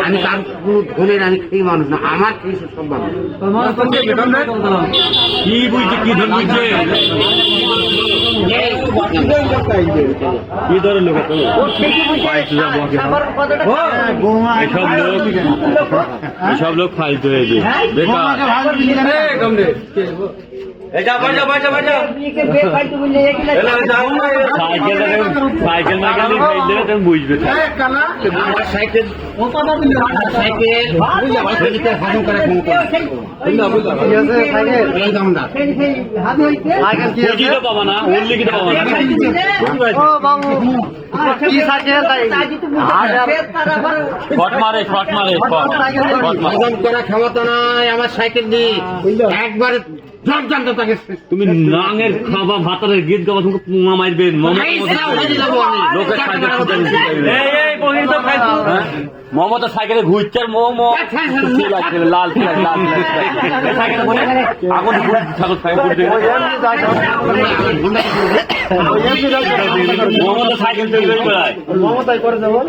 আমি তার কোনো ধনের আমি সেই মানুষ না, আমার কিছু সব মানুষ কি বুঝছে, কি ধর বুঝছে, কি ধরনের লোক এসব লোক ফালতু হয়েছে বেকার। সাইকেল মেকানিক খাইলে তুমি বুঝবে। আমার সাইকেল বুঝিতে পাবা না, উল্লিখিত পাবা না। শট মারে, শট মারে, করা ক্ষমতা নাই আমার সাইকেল দিয়ে একবারে জানতো তাকে। তুমি নাঙের খাবা ভাতারের গীত গাবা, তুমি পুঙা মারবে লোকের সাইকেল। মমতা সাইকেলে ঘুরছে আর লাল আগুন মমতা সাইকেল তৈরি করে বেড়ায়, মমতাই করে যাবো।